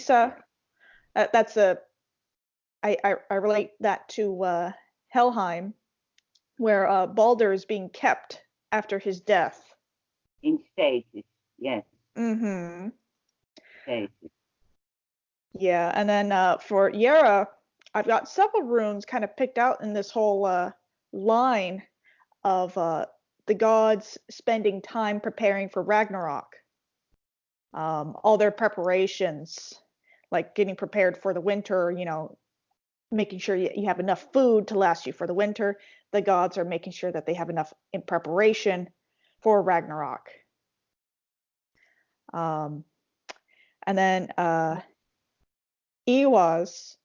Disa. That's a I relate that to Helheim, where Balder is being kept after his death. In stasis, yes. Mm-hmm. Stasis. Yeah, and then for Yera, I've got several runes kind of picked out in this whole line of the gods spending time preparing for Ragnarok. All their preparations, like getting prepared for the winter, you know, making sure you have enough food to last you for the winter. The gods are making sure that they have enough in preparation for Ragnarok. And then Ewas,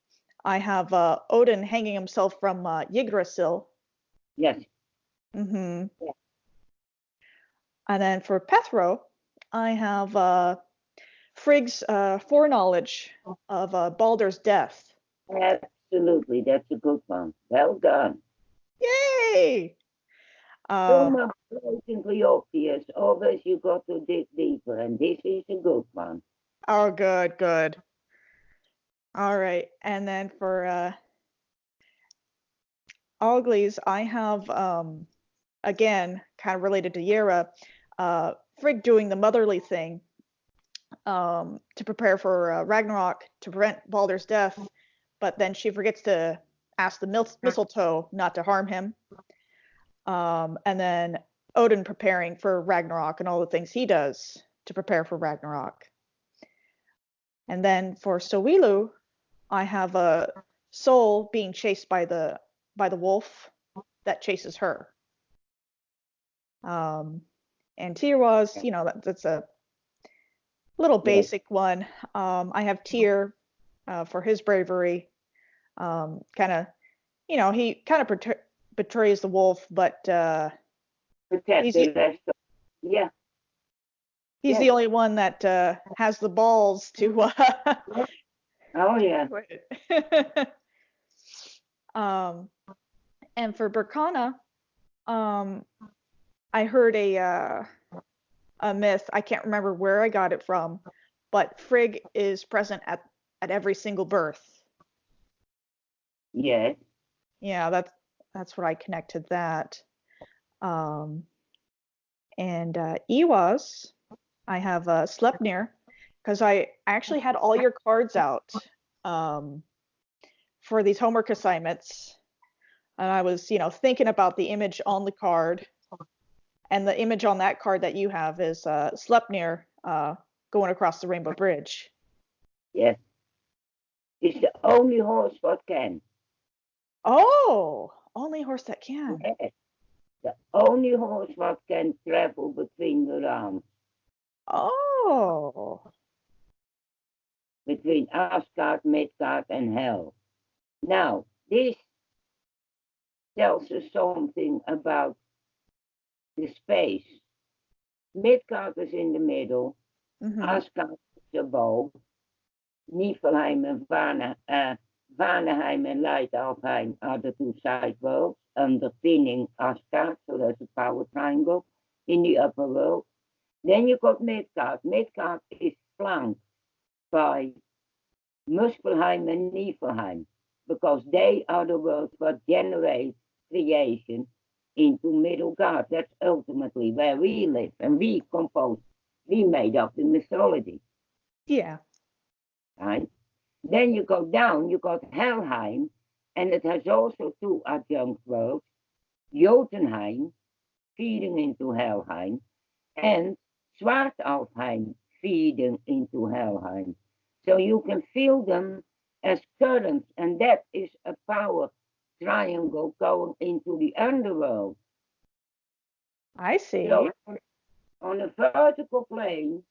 I have Odin hanging himself from Yggdrasil. Yes. Mm-hmm. Yeah. And then for Pethro, I have Frigg's foreknowledge of Balder's death. Absolutely, that's a good one. Well done. Yay! So much blatantly obvious. Always you got to dig deeper, and this is a good one. Oh, good, good. All right, and then for Auglies, I have again kind of related to Yera, Frigg doing the motherly thing to prepare for Ragnarok to prevent Balder's death, but then she forgets to ask the mistletoe not to harm him. And then Odin preparing for Ragnarok and all the things he does to prepare for Ragnarok. And then for Sowilu, I have a soul being chased by the wolf that chases her. And Tyr's, you know, that's a little basic one. I have Tyr for his bravery. Kind of, you know, he kind of betrays the wolf, but he's the only one that has the balls to. Oh yeah. And for Berkana, I heard a myth. I can't remember where I got it from, but Frigg is present at every single birth. Yes. Yeah, that's what I connected that. And Ewas, I have Sleipnir, because I actually had all your cards out for these homework assignments, and I was, you know, thinking about the image on the card, and the image on that card that you have is Sleipnir going across the Rainbow Bridge. Yes. It's the only horse what can. Oh, only horse that can. Yes. The only horse what can travel between the realms. Oh. Between Asgard, Midgard, and Hell. Now, this tells us something about the space. Midgard is in the middle, Asgard is above, Niflheim and Vanaheim and Leidalfheim are the two side worlds, underpinning Asgard, so there's a power triangle in the upper world. Then you got Midgard. Midgard is flanked by Muspelheim and Niflheim, because they are the worlds that generate creation into Middlegard. That's ultimately where we live, and we made up the mythology. Yeah. Right? Then you go down, you got Helheim, and it has also two adjunct worlds, Jotunheim, feeding into Helheim, and Svartalfheim, feeding into Helheim. So you can feel them as currents, and that is a power triangle going into the underworld. I see. So on a vertical plane,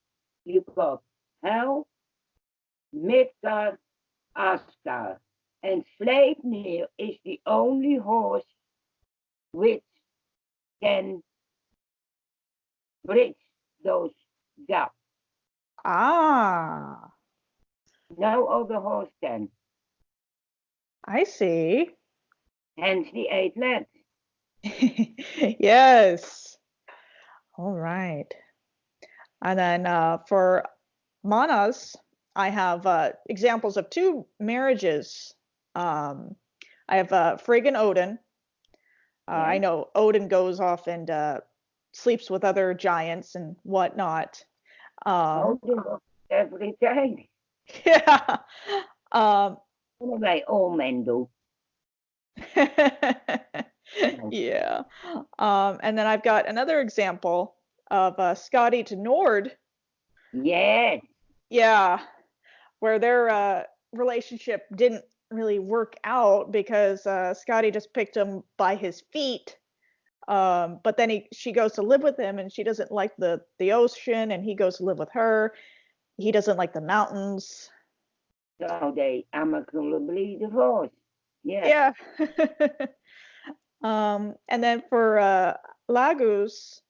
you got Hell, Midgard, Asgard, and Sleipnir is the only horse which can bridge those gaps. Ah. No other horse can. I see. Hence the 8 legs. Yes. All right. And then for Manas, I have examples of two marriages. I have Frigg and Odin. I Yes. know Odin goes off and sleeps with other giants and whatnot. Oh, every day. Yeah. Um, Anyway, all men do. No. yeah. And then I've got another example of Scotty to Nord. Yes. Yeah, where their relationship didn't really work out because Scotty just picked him by his feet. But then she goes to live with him, and she doesn't like the ocean, and he goes to live with her. He doesn't like the mountains. So they amicably divorced. Yeah. Yeah. And then for Lagos,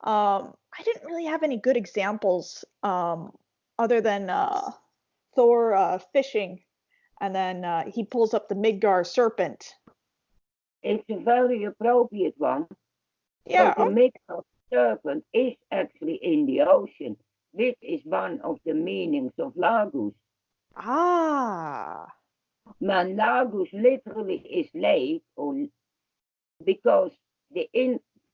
I didn't really have any good examples other than Thor fishing, and then he pulls up the Midgar serpent. It's a very appropriate one. So Yeah. the myth of serpent is actually in the ocean. This is one of the meanings of Lagos. Ah. Man, Lagos literally is lake, or because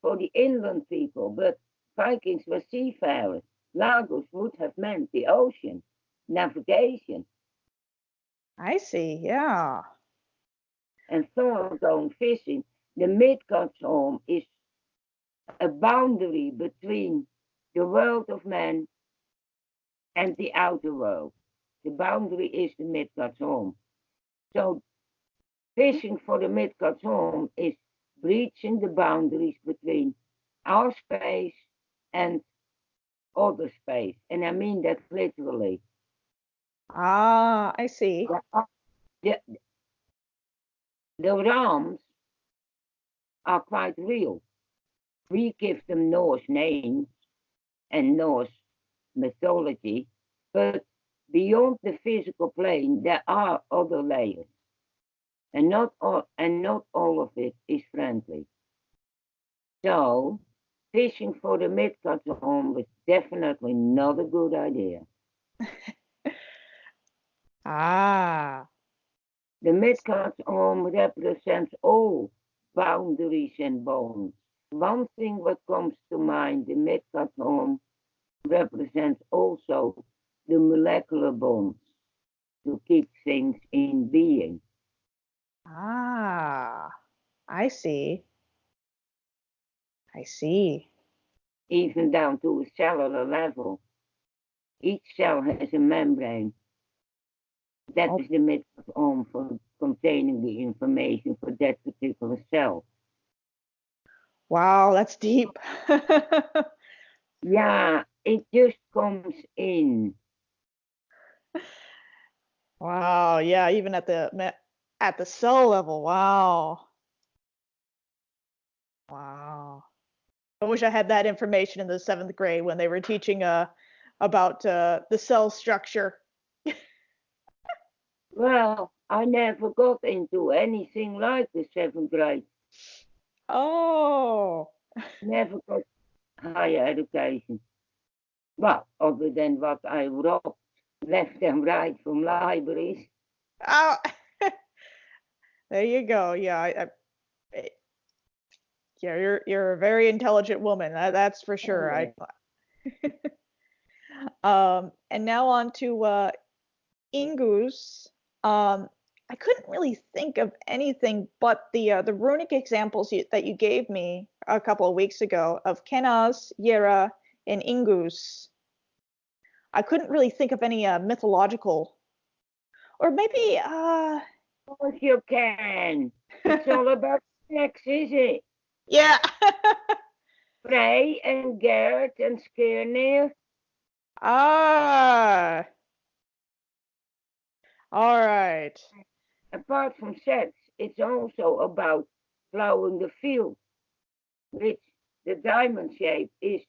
for the inland people, but Vikings were seafarers. Lagos would have meant the ocean, navigation, I see. Yeah. and Thor going fishing. The Midgard's home is a boundary between the world of man and the outer world. The boundary is the Midgard's home. So fishing for the Midgard's home is breaching the boundaries between our space and other space. And I mean that literally. Ah, I see. The, the realms are quite real. We give them Norse names and Norse mythology, but beyond the physical plane, there are other layers, and not all of it is friendly. So, fishing for the Midgard's home was definitely not a good idea. Ah. The Midgard's home represents all boundaries and bonds. One thing what comes to mind, the Midgard's home represents also the molecular bonds to keep things in being. Ah. I see. I see. Even down to a cellular level. Each cell has a membrane. That Oh, is the method for containing the information for that particular cell. wow, that's deep. Yeah, it just comes in. Wow, yeah, even at the cell level. Wow. Wow. I wish I had that information in the 7th grade when they were teaching about the cell structure. Well, I never got into anything like the 7th grade. Oh. Never got higher education. Well, other than what I robbed left and right from libraries. Oh. There you go. Yeah, yeah, you're a very intelligent woman. That's for Oh, sure. yeah. And now on to Ingus. I couldn't really think of anything but the runic examples that you gave me a couple of weeks ago of Kenaz, Yera, and Ingus. I couldn't really think of any mythological, or maybe Of course you can. It's all about sex, is it? yeah. Frey and Gert and Skirnir. Ah, all right. Apart from sex, it's also about plowing the field, which the diamond shape is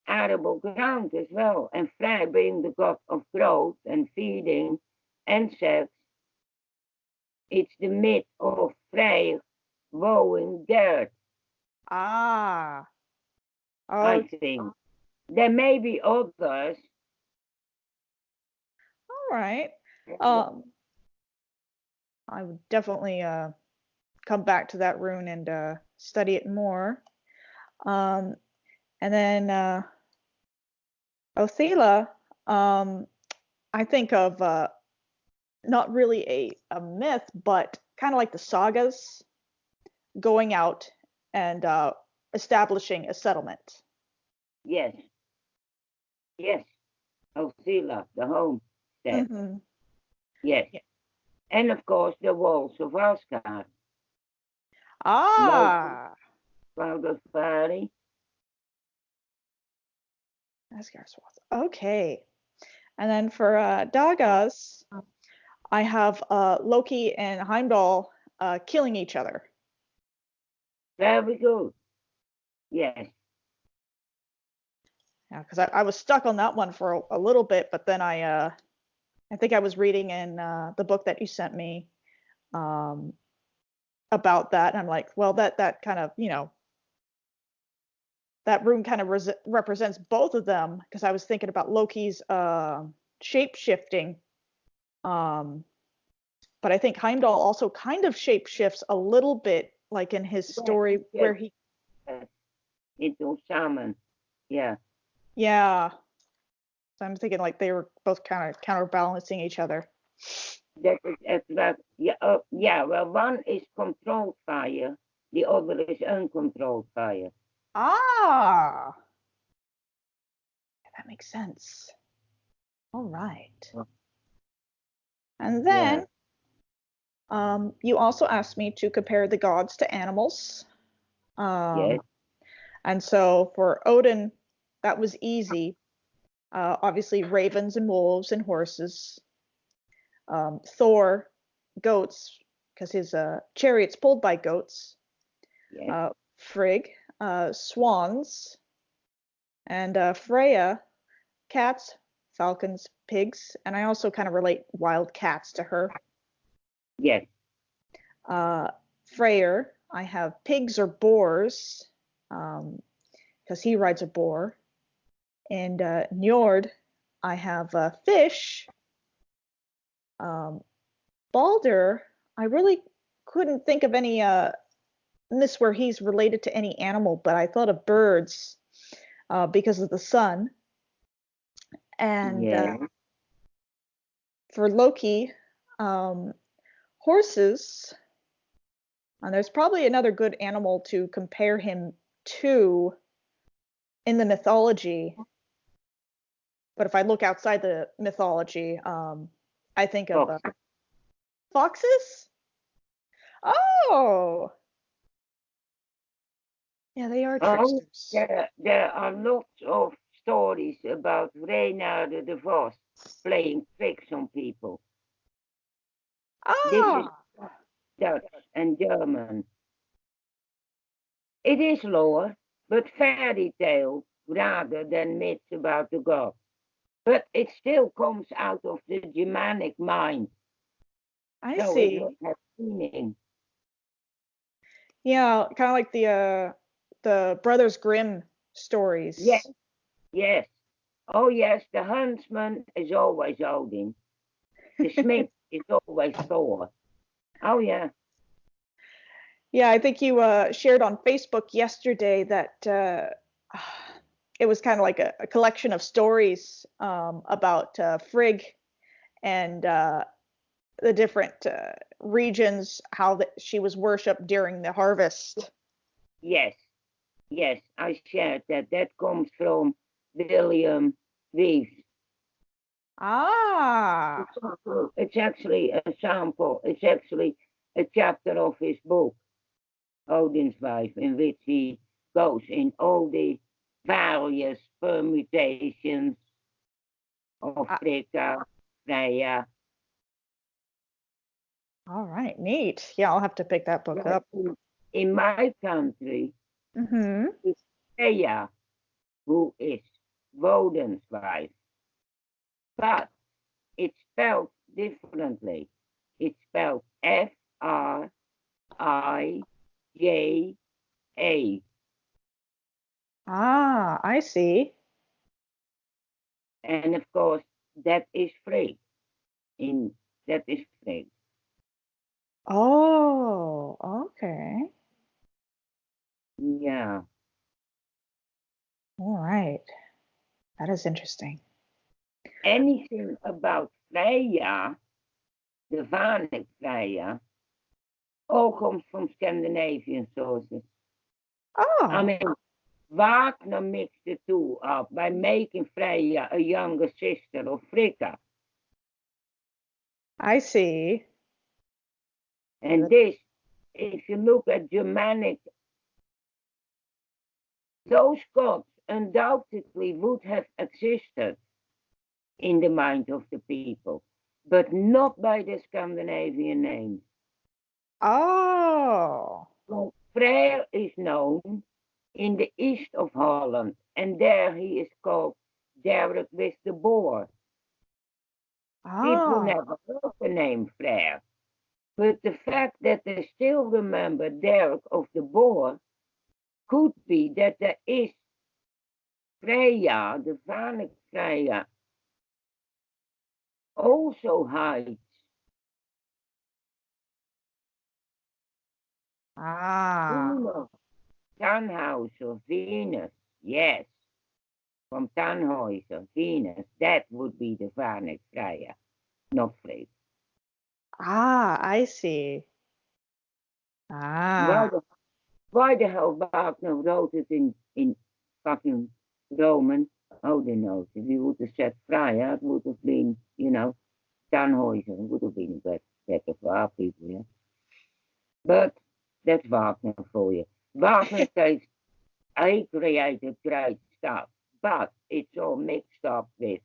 arable ground as well. And Frey being the god of growth and feeding and sex, it's the myth of Frey wooing Gert, Ah, I oh, think. There may be others, right. I would definitely come back to that rune and study it more. And then Othela, I think of not really a myth, but kind of like the sagas, going out and establishing a settlement. Yes. Yes. Othela, the homestead. Mm-hmm. Yes. Yeah. And of course, the walls of Asgard. Ah, Valdosvari. Asgard's Walls. Okay. And then for Dagas, I have Loki and Heimdall killing each other. Very good. Yes. Yeah, because I was stuck on that one for a little bit, but then I think I was reading in the book that you sent me um, about that, and I'm like, well, that kind of, that rune kind of represents both of them, because I was thinking about Loki's shape shifting, but I think Heimdall also kind of shape shifts a little bit, like in his story where he, into shaman. Yeah. yeah. So I'm thinking like they were both kind of counterbalancing each other. That is exact. Yeah. Yeah. Well, one is controlled fire. The other is uncontrolled fire. Ah, that makes sense. All right. And then you also asked me to compare the gods to animals. Yes. And so for Odin, that was easy. Obviously, ravens and wolves and horses. Thor, goats, because his chariot's pulled by goats. Yes. Frigg, swans. And Freya, cats, falcons, pigs. And I also kind of relate wild cats to her. Yes. Freyr, I have pigs or boars, because he rides a boar. And Njord, I have fish. Balder, I really couldn't think of any this where he's related to any animal, but I thought of birds because of the sun. And Yeah. for Loki, horses. And there's probably another good animal to compare him to in the mythology. But if I look outside the mythology, I think of foxes. Oh, yeah, they are tricksters. There are lots of stories about Reynard the Vos playing tricks on people. This is Ah, Dutch and German. It is lore, but fairy tale rather than myths about the gods. But it still comes out of the Germanic mind, I so it see. has meaning. Yeah, kind of like the Brothers Grimm Yes, stories. yes. Oh, yes, the huntsman is always Odin. The smith is always Thor. Oh, yeah. Yeah, I think you shared on Facebook yesterday that it was kind of like a collection of stories about Frigg and the different regions, how she was worshipped during the harvest. Yes, yes, I shared that. That comes from William Reeves. Ah, It's actually a sample. It's actually a chapter of his book, Odin's Wife, in which he goes in all the various permutations of uh, Frigga, Freya. all right, neat. Yeah, I'll have to pick that book up. In my country, Mm-hmm. it's Freya who is Woden's wife, but it's spelled differently. It's spelled Frija. Ah, I see. And of course, that is Frigg. Oh, okay. Yeah. All right. That is interesting. Anything about Freya, the Vanek Freya, all comes from Scandinavian sources. I Oh, mean, Wagner mixed the two up by making Freya a younger sister of Frigga. I see. And this, if you look at Germanic, those gods undoubtedly would have existed in the mind of the people, but not by the Scandinavian names. Oh, Well, Freyr is known in the east of Holland, and there he is called Derek with the boar. People ah, never heard the name Freyr, but the fact that they still remember Derek of the boar could be that there is Freya, the Vanek Freya, also hides ah, Rune, Tannhäuser, Venus. Yes, from Tannhäuser, Venus. That would be the Vanek Freya, not Freya. I see. Why Ah, the, why the hell Wagner wrote it in fucking Roman? Oh, they know. If he would have said Freya, it would have been, Tannhäuser. It would have been better for our people, yeah. But that's Wagner for you. Wagner says, I created great stuff, but it's all mixed up with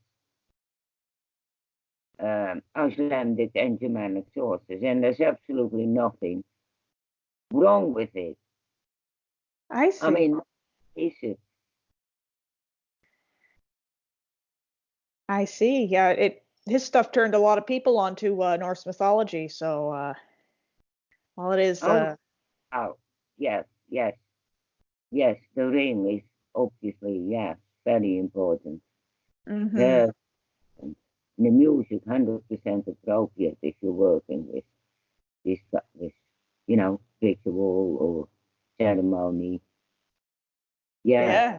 Icelandic and Germanic sources, and there's absolutely nothing wrong with it. I I see. mean, is it? I see. Yeah, his stuff turned a lot of people onto Norse mythology. So, well, it is. Oh, oh, yes, yes, yes. The ring is obviously, yes, very important. Mm-hmm. The, the music, 100% appropriate if you're working with this, ritual or ceremony. Yeah, Yeah.